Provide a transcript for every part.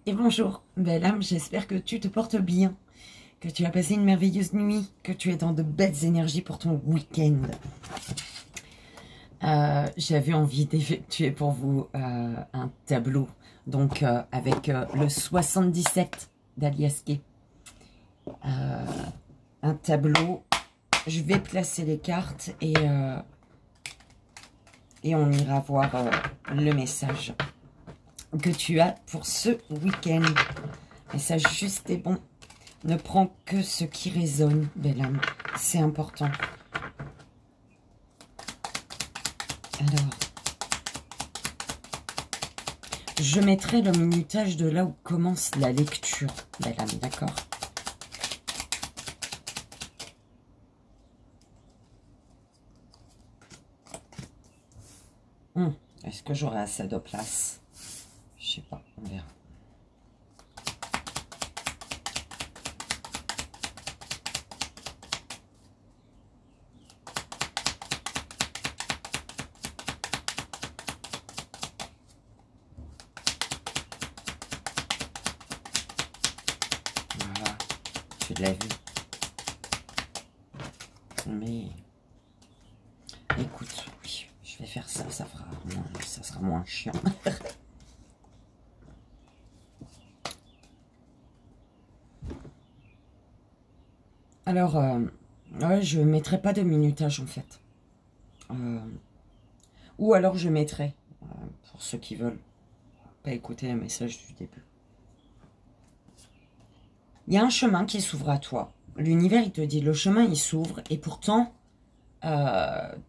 Et bonjour, belle âme, j'espère que tu te portes bien, que tu as passé une merveilleuse nuit, que tu es dans de belles énergies pour ton week-end. J'avais envie d'effectuer pour vous un tableau, donc avec le 77 d'Aliaské. Un tableau, je vais placer les cartes et on ira voir le message que tu as pour ce week-end. Message juste et bon. Ne prends que ce qui résonne, belle âme. C'est important. Alors, je mettrai le minutage de là où commence la lecture, belle âme, d'accord? Est-ce que j'aurai assez de place? Je sais pas, on verra. Voilà, tu l'as vu. Mais écoute, oui, je vais faire ça, ça sera moins chiant. Alors, ouais, je ne mettrai pas de minutage en fait. Ou alors je mettrai, pour ceux qui veulent pas écouter le message du début. Il y a un chemin qui s'ouvre à toi. L'univers, il te dit, le chemin, il s'ouvre et pourtant,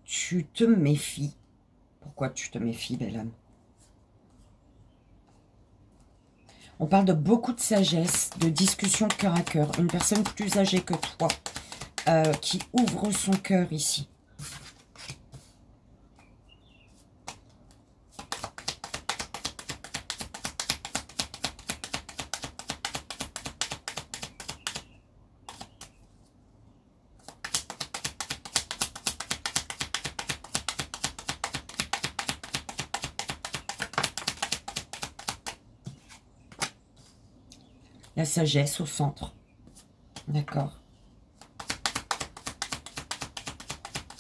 tu te méfies. Pourquoi tu te méfies, belle âme? On parle de beaucoup de sagesse, de discussion cœur à cœur. Une personne plus âgée que toi qui ouvre son cœur ici. La sagesse au centre. D'accord.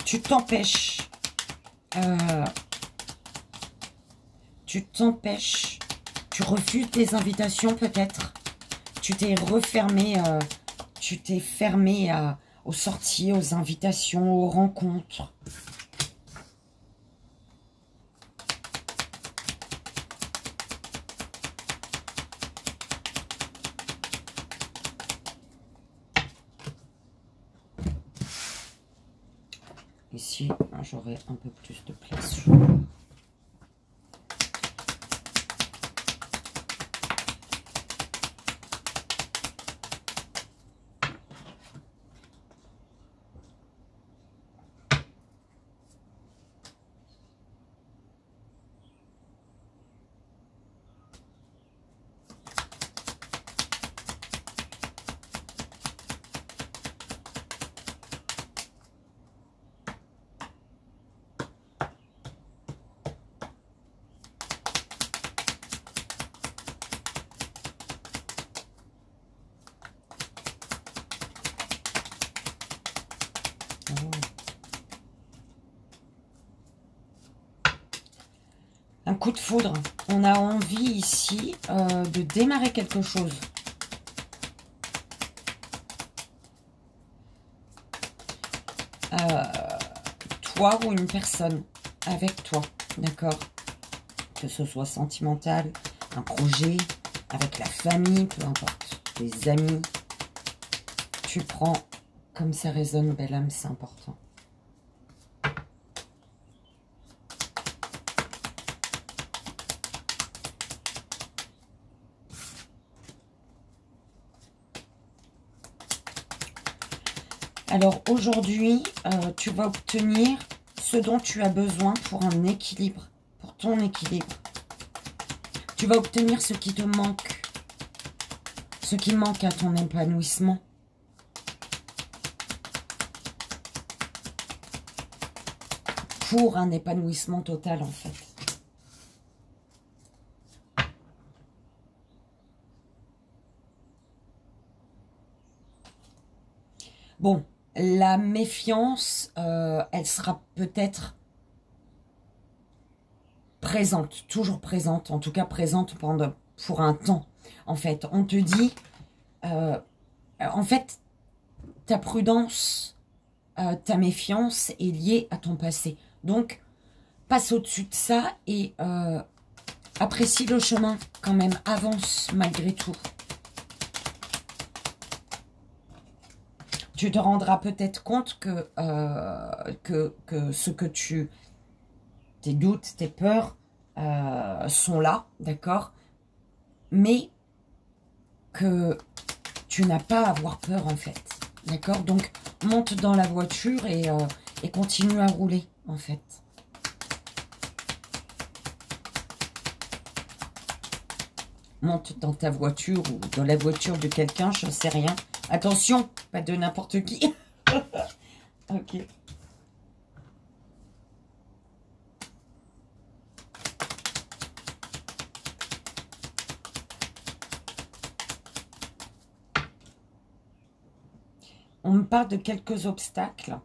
Tu t'empêches. Tu refuses tes invitations peut-être. Tu t'es refermé. Tu t'es fermé aux sorties, aux invitations, aux rencontres. Ici, j'aurai un peu plus de place. Un coup de foudre. On a envie ici de démarrer quelque chose. Toi ou une personne avec toi, d'accord? Que ce soit sentimental, un projet, avec la famille, peu importe, des amis. Tu prends comme ça résonne, belle âme, c'est important. Alors aujourd'hui, tu vas obtenir ce dont tu as besoin pour un équilibre, pour ton équilibre. Tu vas obtenir ce qui te manque, ce qui manque à ton épanouissement. Pour un épanouissement total en fait. Bon, la méfiance, elle sera peut-être présente, toujours présente, en tout cas présente pour un temps. En fait, on te dit, en fait, ta prudence, ta méfiance est liée à ton passé. Donc, passe au-dessus de ça et apprécie le chemin quand même, avance malgré tout. Tu te rendras peut-être compte que ce que tes doutes, tes peurs sont là, d'accord? Mais que tu n'as pas à avoir peur en fait, d'accord? Donc, monte dans la voiture et continue à rouler en fait. Monte dans ta voiture ou dans la voiture de quelqu'un, je ne sais rien. Attention, pas de n'importe qui. Ok. On me parle de quelques obstacles,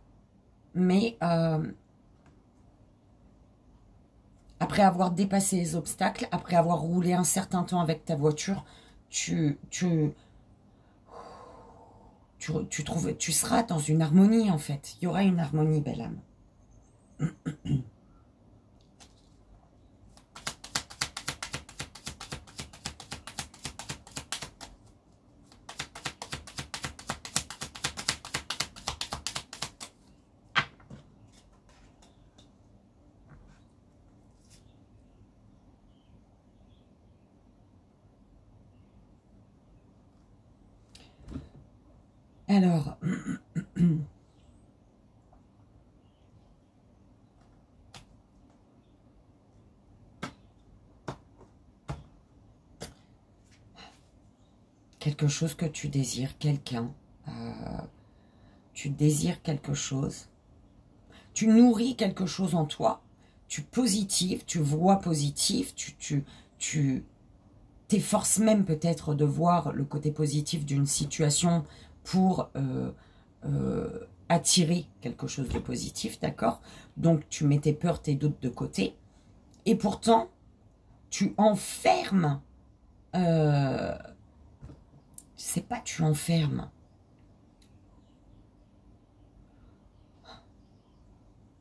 mais après avoir dépassé les obstacles, après avoir roulé un certain temps avec ta voiture, tu seras dans une harmonie en fait. Il y aura une harmonie, belle âme. Alors, quelque chose que tu désires, quelqu'un, tu désires quelque chose, tu nourris quelque chose en toi, tu positives, tu vois positif, tu t'efforces même peut-être de voir le côté positif d'une situation pour attirer quelque chose de positif, d'accord? Donc, tu mets tes peurs, tes doutes de côté. Et pourtant, tu enfermes... c'est pas tu enfermes.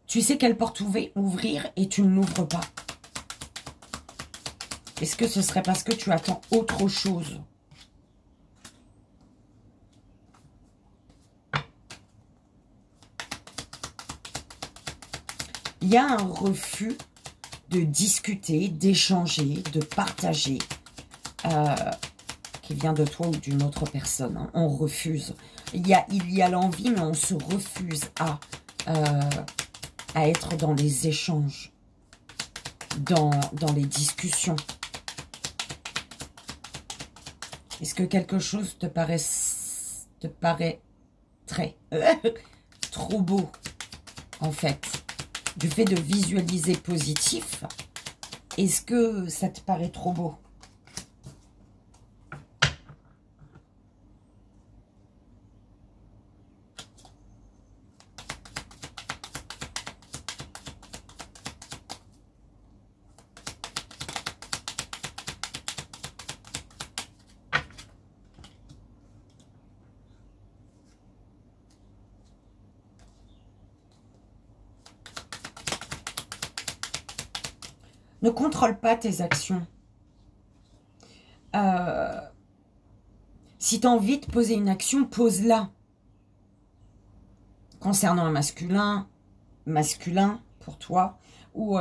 Tu sais quelle porte ouvrir et tu ne l'ouvres pas. Est-ce que ce serait parce que tu attends autre chose ? Il y a un refus de discuter, d'échanger, de partager, qui vient de toi ou d'une autre personne. Hein. On refuse. Il y a l'envie, mais on se refuse à être dans les échanges, dans les discussions. Est-ce que quelque chose te paraît très, trop beau, en fait, du fait de visualiser positif? Est-ce que ça te paraît trop beau? Ne contrôle pas tes actions. Si tu as envie de poser une action, pose-la. Concernant un masculin pour toi, ou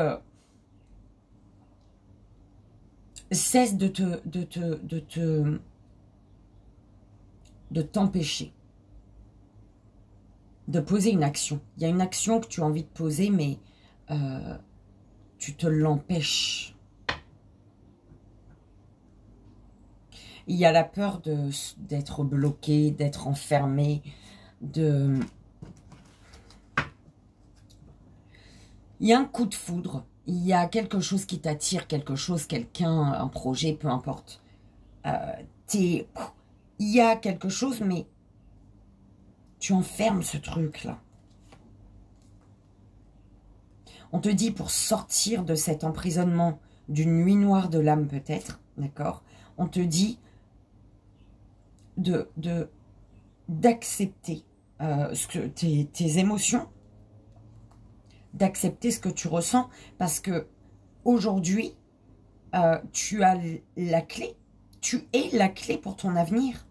cesse de t'empêcher de poser une action. Il y a une action que tu as envie de poser, mais tu te l'empêches. Il y a la peur d'être bloqué, d'être enfermé, Il y a un coup de foudre. Il y a quelque chose qui t'attire, quelque chose, quelqu'un, un projet, peu importe. Il y a quelque chose, mais Tu enfermes ce truc-là. On te dit pour sortir de cet emprisonnement d'une nuit noire de l'âme peut-être, d'accord? On te dit d'accepter tes émotions, d'accepter ce que tu ressens, parce que aujourd'hui, tu as la clé, tu es la clé pour ton avenir.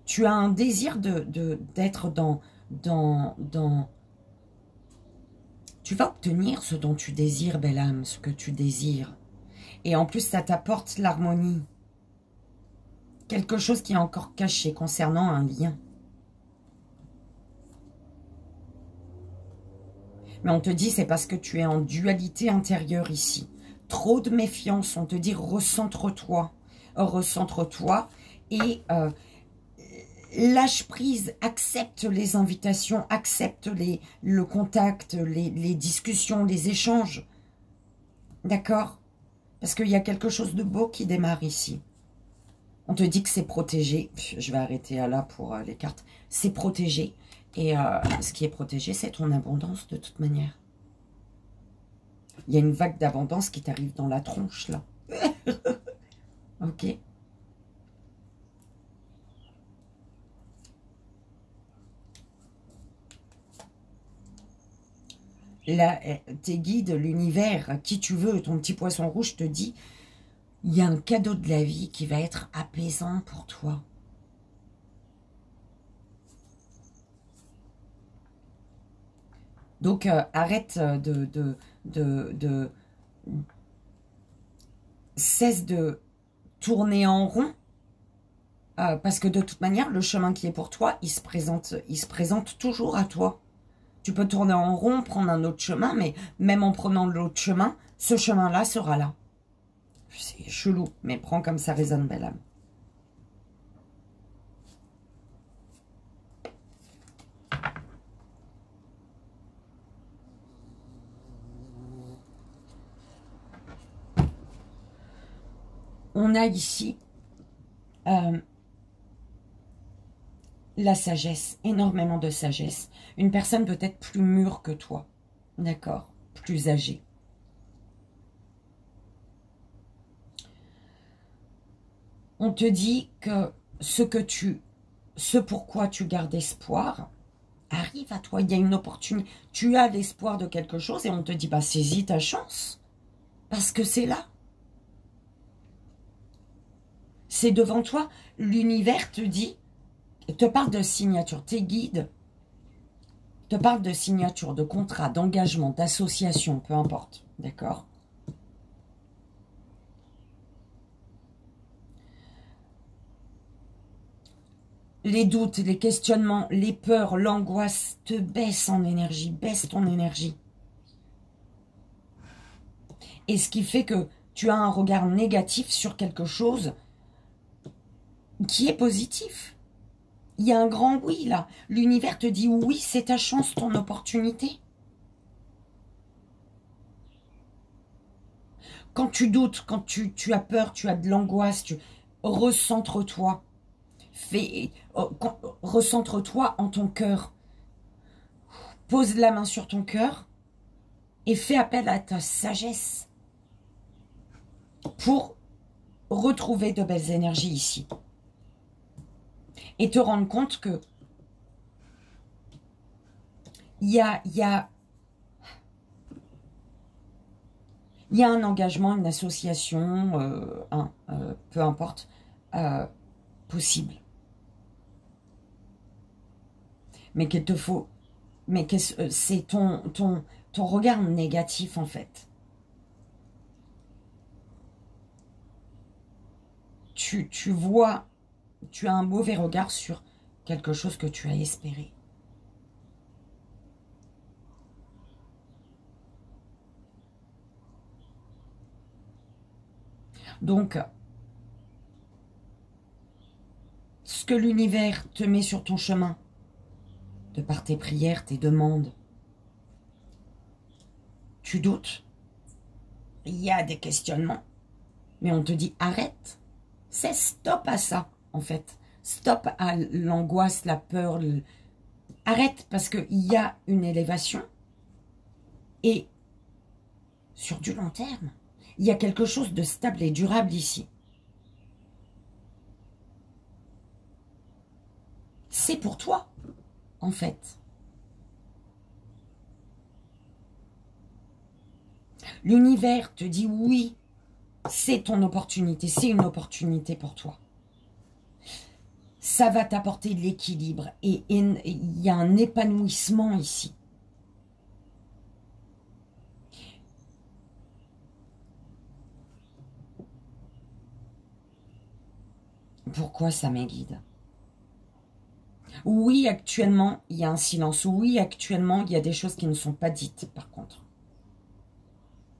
Tu as un désir d'être dans... Tu vas obtenir ce dont tu désires, belle âme, ce que tu désires. Et en plus, ça t'apporte l'harmonie. Quelque chose qui est encore caché concernant un lien. Mais on te dit, c'est parce que tu es en dualité intérieure ici. Trop de méfiance, on te dit, recentre-toi. Recentre-toi et lâche prise, accepte les invitations, accepte le contact, les discussions, les échanges. D'accord? Parce qu'il y a quelque chose de beau qui démarre ici. On te dit que c'est protégé. Je vais arrêter là pour les cartes. C'est protégé. Et ce qui est protégé, c'est ton abondance de toute manière. Il y a une vague d'abondance qui t'arrive dans la tronche, là. Ok? Là, tes guides, l'univers, qui tu veux, ton petit poisson rouge te dit, il y a un cadeau de la vie qui va être apaisant pour toi. Donc, arrête cesse de tourner en rond, parce que de toute manière, le chemin qui est pour toi, il se présente toujours à toi. Tu peux tourner en rond, prendre un autre chemin, mais même en prenant l'autre chemin, ce chemin-là sera là. C'est chelou, mais prends comme ça résonne, belle âme. On a ici la sagesse, énormément de sagesse. Une personne peut-être plus mûre que toi, d'accord, plus âgée. On te dit que ce pourquoi tu gardes espoir arrive à toi. Il y a une opportunité. Tu as l'espoir de quelque chose et on te dit, bah, saisis ta chance. Parce que c'est là. C'est devant toi. L'univers te dit, te parle de signature. Tes guides te parlent de signature, de contrat, d'engagement, d'association, peu importe. D'accord ? Les doutes, les questionnements, les peurs, l'angoisse te baissent en énergie, baisse ton énergie. Et ce qui fait que tu as un regard négatif sur quelque chose qui est positif. Il y a un grand oui là. L'univers te dit oui, c'est ta chance, ton opportunité. Quand tu doutes, quand tu as peur, tu as de l'angoisse, recentre-toi. Recentre-toi en ton cœur. Pose la main sur ton cœur et fais appel à ta sagesse pour retrouver de belles énergies ici. Et te rendre compte que il y a un engagement, une association, peu importe, possible. Mais qu'il te faut... Mais c'est ton regard négatif, en fait. Tu vois... Tu as un mauvais regard sur quelque chose que tu as espéré. Donc, ce que l'univers te met sur ton chemin, de par tes prières, tes demandes, tu doutes, il y a des questionnements, Mais on te dit arrête. C'est stop à ça, en fait. Stop à l'angoisse, la peur. Arrête, parce qu'il y a une élévation. Et sur du long terme, il y a quelque chose de stable et durable ici. C'est pour toi, en fait. L'univers te dit oui, c'est ton opportunité, c'est une opportunité pour toi. Ça va t'apporter de l'équilibre et il y a un épanouissement ici. Pourquoi ça m'aiguide? Oui, actuellement, il y a un silence. Oui, actuellement, il y a des choses qui ne sont pas dites, par contre.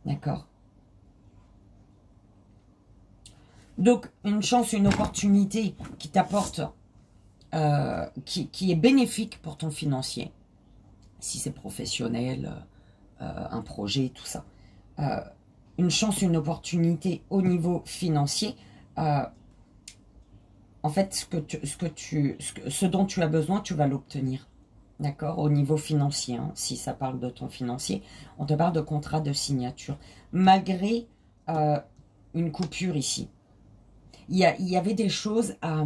D'accord? Donc, une chance, une opportunité qui t'apporte, qui est bénéfique pour ton financier, si c'est professionnel, un projet, tout ça. Une chance, une opportunité au niveau financier. En fait, ce dont tu as besoin, tu vas l'obtenir. D'accord? Au niveau financier, hein, si ça parle de ton financier, on te parle de contrat de signature. Malgré une coupure ici. Il y avait des choses à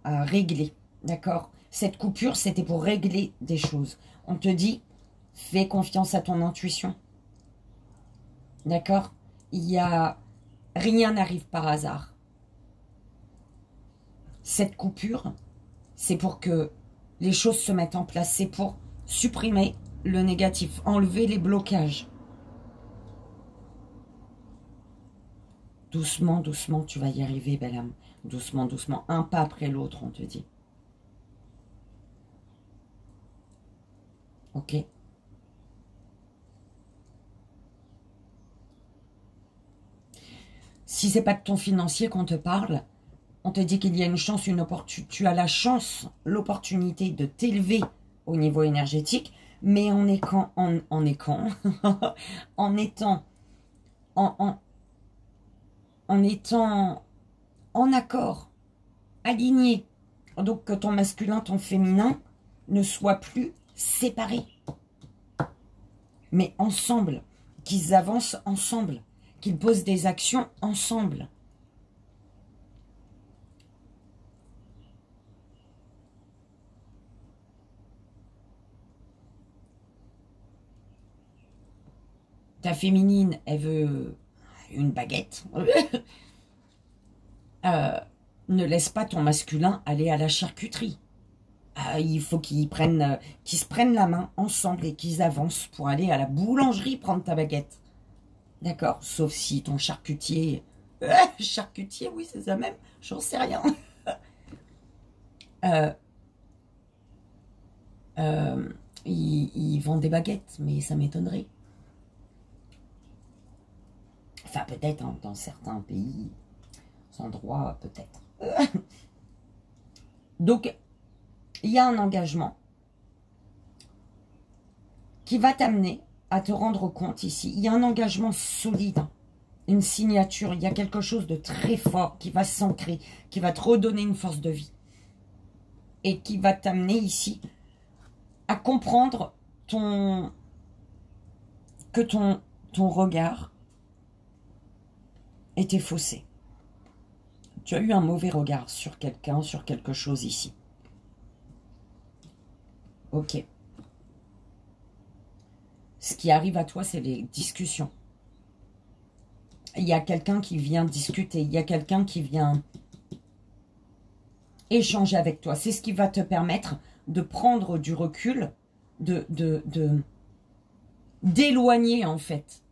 régler. D'accord? Cette coupure, c'était pour régler des choses. On te dit, fais confiance à ton intuition. D'accord? Rien n'arrive par hasard. Cette coupure, c'est pour que les choses se mettent en place. C'est pour supprimer le négatif, enlever les blocages. Doucement, doucement, tu vas y arriver, belle âme. Doucement, doucement, un pas après l'autre, on te dit. Ok? Si c'est pas de ton financier qu'on te parle, on te dit qu'il y a une chance, une opportunité. Tu as la chance, l'opportunité de t'élever au niveau énergétique, mais en étant en étant en accord, aligné. Donc que ton masculin, ton féminin ne soient plus séparés, mais ensemble, qu'ils avancent ensemble, qu'ils posent des actions ensemble. Ta féminine, elle veut une baguette. Ne laisse pas ton masculin aller à la charcuterie. Il faut qu'ils se prennent la main ensemble et qu'ils avancent pour aller à la boulangerie prendre ta baguette. D'accord? Sauf si ton charcutier... charcutier, oui, c'est ça même. J'en sais rien. Il vend des baguettes, mais ça m'étonnerait. Enfin, peut-être hein, dans certains pays, endroits, peut-être. Donc, il y a un engagement qui va t'amener à te rendre compte ici. Il y a un engagement solide, une signature. Il y a quelque chose de très fort qui va s'ancrer, qui va te redonner une force de vie. Et qui va t'amener ici à comprendre que ton regard était faussé. Tu as eu un mauvais regard sur quelqu'un, sur quelque chose ici. Ok. Ce qui arrive à toi, c'est les discussions. Il y a quelqu'un qui vient discuter, il y a quelqu'un qui vient échanger avec toi. C'est ce qui va te permettre de prendre du recul, d'éloigner en fait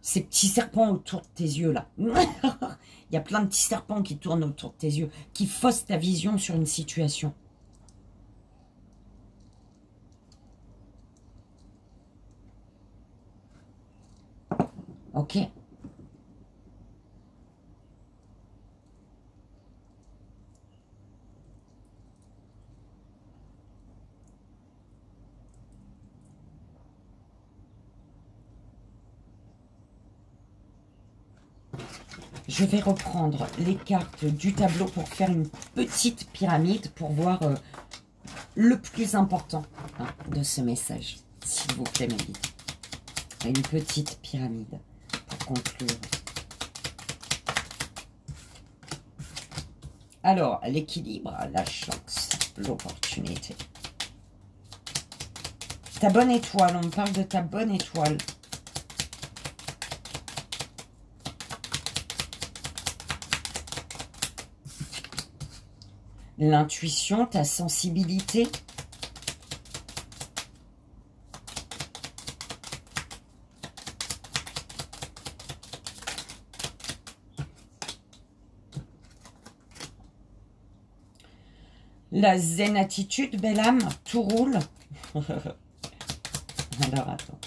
ces petits serpents autour de tes yeux là. Il y a plein de petits serpents qui tournent autour de tes yeux, qui faussent ta vision sur une situation. Ok. Je vais reprendre les cartes du tableau pour faire une petite pyramide pour voir le plus important de ce message. S'il vous plaît, mes guides. Une petite pyramide pour conclure. Alors, l'équilibre, la chance, l'opportunité. Ta bonne étoile, on me parle de ta bonne étoile. L'intuition, ta sensibilité. La zen attitude, belle âme, tout roule. Alors, attends.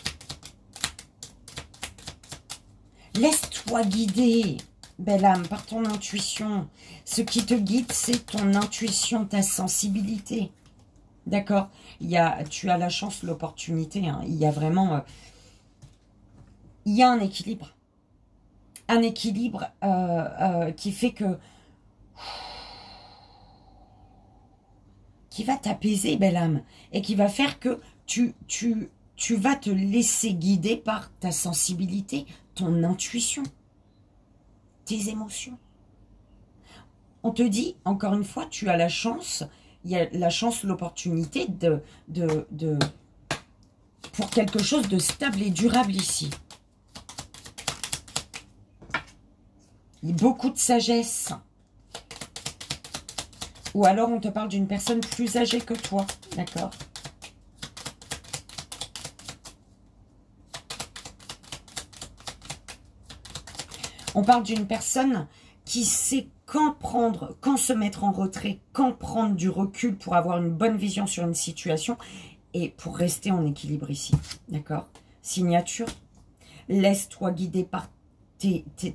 Laisse-toi guider, belle âme, par ton intuition. Ce qui te guide, c'est ton intuition, ta sensibilité. D'accord? Tu as la chance, l'opportunité. Hein. Il y a vraiment... il y a un équilibre. Un équilibre qui fait que... qui va t'apaiser, belle âme. Et qui va faire que tu vas te laisser guider par ta sensibilité, ton intuition, tes émotions. On te dit, encore une fois, tu as la chance, il y a la chance, l'opportunité pour quelque chose de stable et durable ici. Il y a beaucoup de sagesse. Ou alors on te parle d'une personne plus âgée que toi, d'accord ? On parle d'une personne qui sait quand prendre, quand se mettre en retrait, quand prendre du recul pour avoir une bonne vision sur une situation et pour rester en équilibre ici. D'accord? Signature. Laisse-toi guider par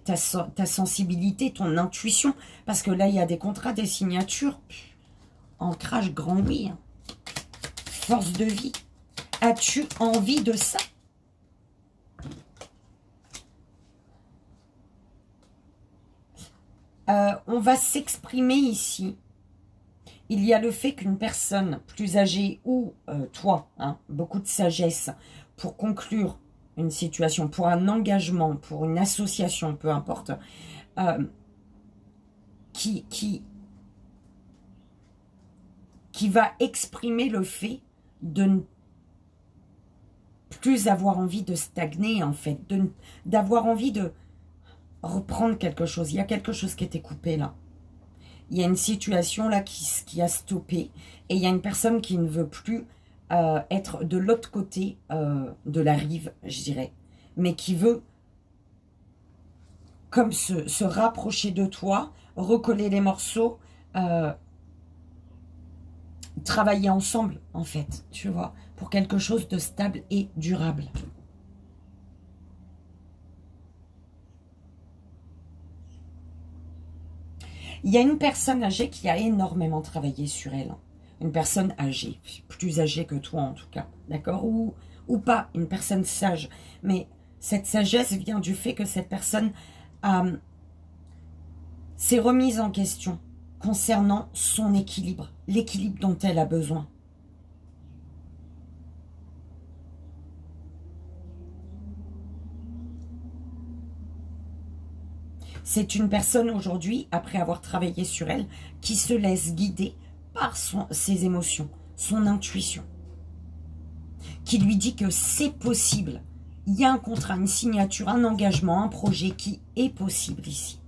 ta sensibilité, ton intuition. Parce que là, il y a des contrats, des signatures. Ancrage grand oui. Force de vie. As-tu envie de ça? On va s'exprimer ici. Il y a le fait qu'une personne plus âgée ou toi, hein, beaucoup de sagesse pour conclure une situation, pour un engagement, pour une association, peu importe, qui va exprimer le fait de ne plus avoir envie de stagner, en fait, d'avoir envie de reprendre quelque chose. Il y a quelque chose qui était coupé là. Il y a une situation là qui a stoppé. Et il y a une personne qui ne veut plus être de l'autre côté de la rive, je dirais. Mais qui veut comme se rapprocher de toi, recoller les morceaux, travailler ensemble, en fait, tu vois, pour quelque chose de stable et durable. Il y a une personne âgée qui a énormément travaillé sur elle. Une personne âgée, plus âgée que toi en tout cas, d'accord? Ou pas, une personne sage. Mais cette sagesse vient du fait que cette personne s'est remise en question concernant son équilibre, l'équilibre dont elle a besoin. C'est une personne aujourd'hui, après avoir travaillé sur elle, qui se laisse guider par ses émotions, son intuition, qui lui dit que c'est possible. Il y a un contrat, une signature, un engagement, un projet qui est possible ici.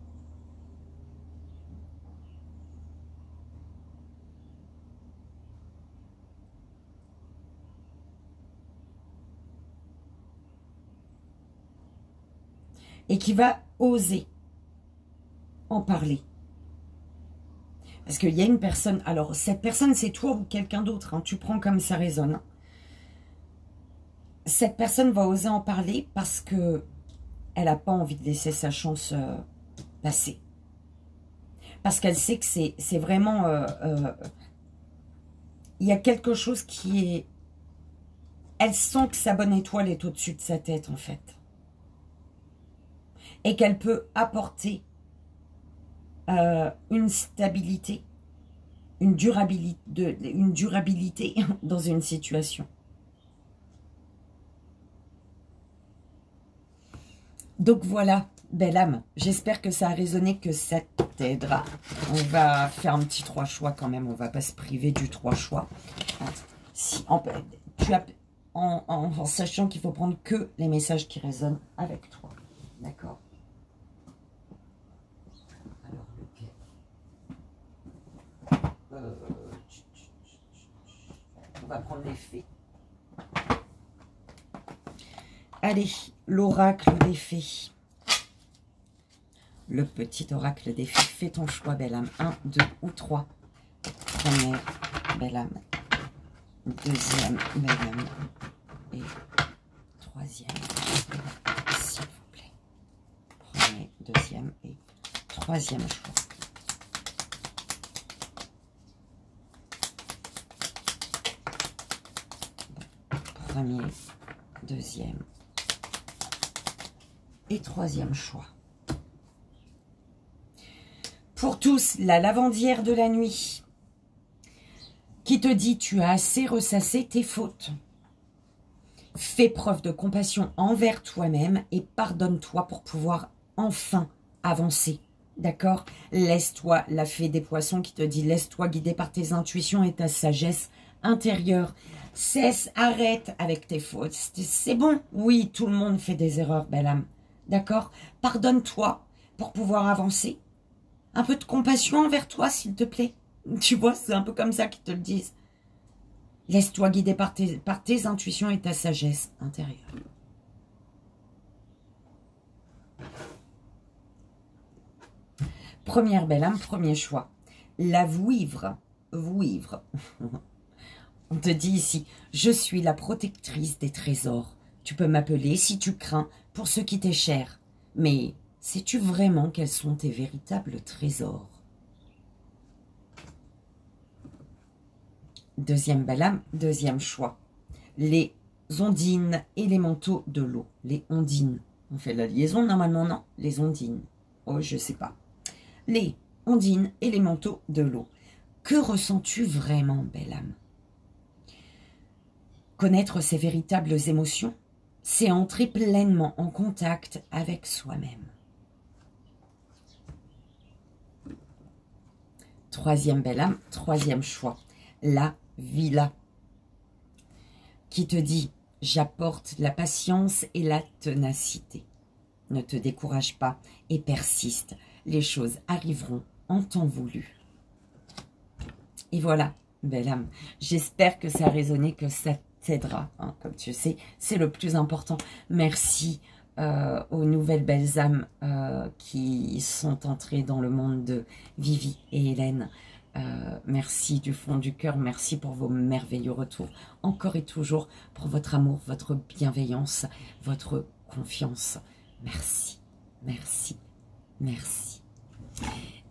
Et qui va oser en parler. Parce qu'il y a une personne, alors cette personne c'est toi ou quelqu'un d'autre, hein, tu prends comme ça résonne. Cette personne va oser en parler parce que elle n'a pas envie de laisser sa chance passer. Parce qu'elle sait que c'est vraiment... il y a quelque chose qui est... Elle sent que sa bonne étoile est au-dessus de sa tête en fait. Et qu'elle peut apporter une stabilité, une durabilité dans une situation. Donc voilà, belle âme, j'espère que ça a résonné, que ça t'aidera. On va faire un petit 3 choix quand même, on va pas se priver du 3 choix. Si, en sachant qu'il faut prendre que les messages qui résonnent avec toi. D'accord? Alors, on va prendre les fées. Allez, l'oracle des fées. Le petit oracle des fées. Fais ton choix, belle âme. 1, 2 ou 3. Première, belle âme. Deuxième, belle âme. Et troisième, s'il vous plaît. Premier, deuxième et troisième choix. Premier, deuxième et troisième choix. Pour tous, la lavandière de la nuit qui te dit tu as assez ressassé tes fautes. Fais preuve de compassion envers toi-même et pardonne-toi pour pouvoir enfin avancer. D'accord? Laisse-toi, la fée des poissons qui te dit laisse-toi guider par tes intuitions et ta sagesse intérieure. Cesse, arrête avec tes fautes. C'est bon. Oui, tout le monde fait des erreurs, belle âme. D'accord? Pardonne-toi pour pouvoir avancer. Un peu de compassion envers toi, s'il te plaît. Tu vois, c'est un peu comme ça qu'ils te le disent. Laisse-toi guider par tes intuitions et ta sagesse intérieure. Première belle âme, premier choix. La vouivre. Vouivre. On te dit ici, je suis la protectrice des trésors. Tu peux m'appeler si tu crains pour ce qui t'est cher. Mais sais-tu vraiment quels sont tes véritables trésors? Deuxième belle âme, deuxième choix. Les ondines et les manteaux de l'eau. Les ondines. On fait la liaison normalement, non? Les ondines. Oh, je sais pas. Les ondines et les manteaux de l'eau. Que ressens-tu vraiment, belle âme? Connaître ses véritables émotions, c'est entrer pleinement en contact avec soi-même. Troisième belle âme, troisième choix. La villa qui te dit « J'apporte la patience et la ténacité. Ne te décourage pas et persiste. Les choses arriveront en temps voulu. » Et voilà, belle âme. J'espère que ça a résonné, que ça t'aidera. Hein, comme tu sais, c'est le plus important. Merci aux nouvelles belles âmes qui sont entrées dans le monde de Vivi et Hélène. Merci du fond du cœur, merci pour vos merveilleux retours, encore et toujours pour votre amour, votre bienveillance, votre confiance. Merci, merci, merci.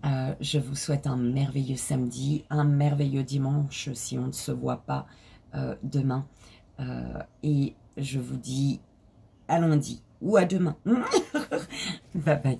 Je vous souhaite un merveilleux samedi, un merveilleux dimanche si on ne se voit pas demain. Et je vous dis à lundi ou à demain. Bye bye.